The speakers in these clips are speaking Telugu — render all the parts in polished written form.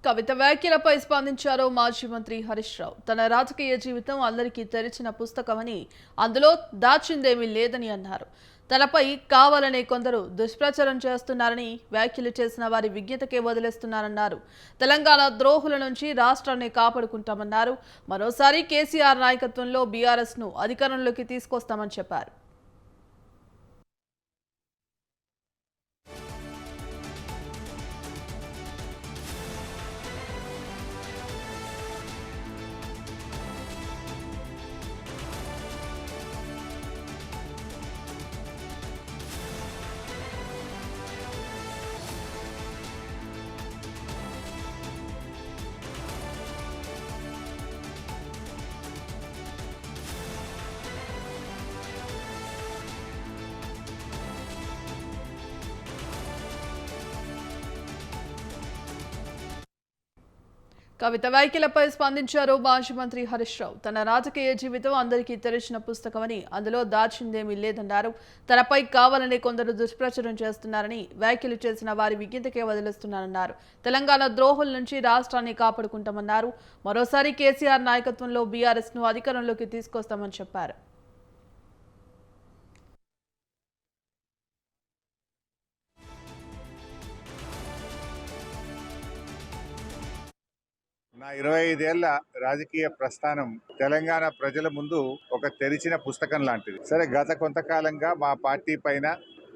కవిత వ్యాఖ్యలపై స్పందించారు మాజీ మంత్రి హరీష్ రావు. తన రాజకీయ జీవితం అందరికీ తెరిచిన పుస్తకమని, అందులో దాచిందేమీ లేదని అన్నారు. తనపై కావాలనే కొందరు దుష్ప్రచారం చేస్తున్నారని, వ్యాఖ్యలు చేసిన వారి విజ్ఞతకే వదిలేస్తున్నారన్నారు. తెలంగాణ ద్రోహుల నుంచి రాష్ట్రాన్ని కాపాడుకుంటామన్నారు. మరోసారి కేసీఆర్ నాయకత్వంలో బీఆర్ఎస్ ను అధికారంలోకి తీసుకొస్తామని చెప్పారు. కవిత వ్యాఖ్యలపై స్పందించారు మాజీ మంత్రి హరీష్ రావు. తన రాజకీయ జీవితం అందరికీ తెరిచిన పుస్తకమని, అందులో దాచిందేమీ లేదన్నారు. తనపై కావాలని కొందరు దుష్ప్రచారం చేస్తున్నారని, వ్యాఖ్యలు చేసిన వారి విజ్ఞతకే వదిలేస్తున్నారన్నారు. తెలంగాణ ద్రోహుల నుంచి రాష్ట్రాన్ని కాపాడుకుంటామన్నారు. మరోసారి కేసీఆర్ నాయకత్వంలో బీఆర్ఎస్ ను అధికారంలోకి తీసుకొస్తామని చెప్పారు. నా 25 ఏళ్ల రాజకీయ ప్రస్థానం తెలంగాణ ప్రజల ముందు ఒక తెరిచిన పుస్తకం లాంటిది. సరే, గత కొంతకాలంగా మా పార్టీ పైన,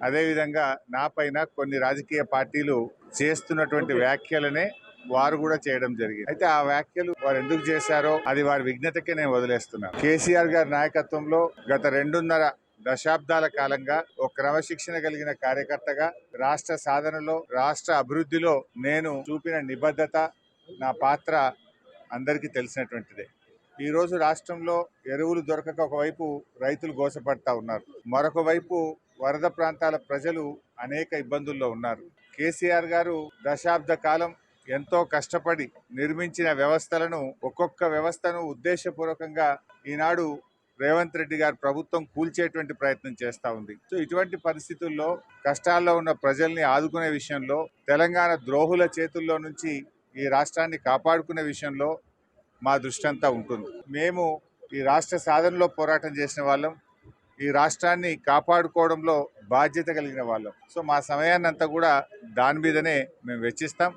అదేవిధంగా నా పైన కొన్ని రాజకీయ పార్టీలు చేస్తున్నటువంటి వ్యాఖ్యలనే వారు కూడా చేయడం జరిగింది. అయితే ఆ వ్యాఖ్యలు వారు ఎందుకు చేశారో అది వారి విజ్ఞతకే నేను వదిలేస్తున్నాను. కేసీఆర్ గారి నాయకత్వంలో గత 2.5 దశాబ్దాల కాలంగా ఒక క్రమశిక్షణ కలిగిన కార్యకర్తగా రాష్ట్ర సాధనలో, రాష్ట్ర అభివృద్ధిలో నేను చూపిన నిబద్ధత, నా పాత్ర అందరికీ తెలిసినటువంటిదే. ఈరోజు రాష్ట్రంలో ఎరువులు దొరకక ఒకవైపు రైతులు గోసపడతా ఉన్నారు, మరొక వైపు వరద ప్రాంతాల ప్రజలు అనేక ఇబ్బందుల్లో ఉన్నారు. కేసీఆర్ గారు దశాబ్ద కాలం ఎంతో కష్టపడి నిర్మించిన వ్యవస్థలను, ఒక్కొక్క వ్యవస్థను ఉద్దేశపూర్వకంగా ఈనాడు రేవంత్ రెడ్డి గారు ప్రభుత్వం కూల్చేటువంటి ప్రయత్నం చేస్తూ ఉంది. సో ఇటువంటి పరిస్థితుల్లో కష్టాల్లో ఉన్న ప్రజల్ని ఆదుకునే విషయంలో, తెలంగాణ ద్రోహుల చేతుల్లో నుంచి ఈ రాష్ట్రాన్ని కాపాడుకునే విషయంలో మా దృష్టి అంతా ఉంటుంది. మేము ఈ రాష్ట్ర సాధనలో పోరాటం చేసిన వాళ్ళం, ఈ రాష్ట్రాన్ని కాపాడుకోవడంలో బాధ్యత కలిగిన వాళ్ళం. సో మా సమయాన్ని అంతా కూడా దాని మీదనే మేము వెచ్చిస్తాం.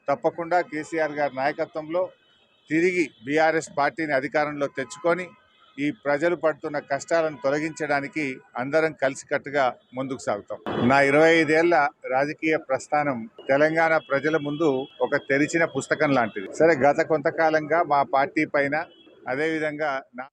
తప్పకుండా కేసీఆర్ గారి నాయకత్వంలో తిరిగి బీఆర్ఎస్ పార్టీని అధికారంలో తెచ్చుకొని ఈ ప్రజలు పడుతున్న కష్టాలను తొలగించడానికి అందరం కలిసికట్టుగా ముందుకు సాగుతాం. నా 25 ఏళ్ల రాజకీయ ప్రస్థానం తెలంగాణ ప్రజల ముందు ఒక తెరిచిన పుస్తకం లాంటిది. సరే, గత కొంతకాలంగా మా పార్టీ పైన, అదేవిధంగా నా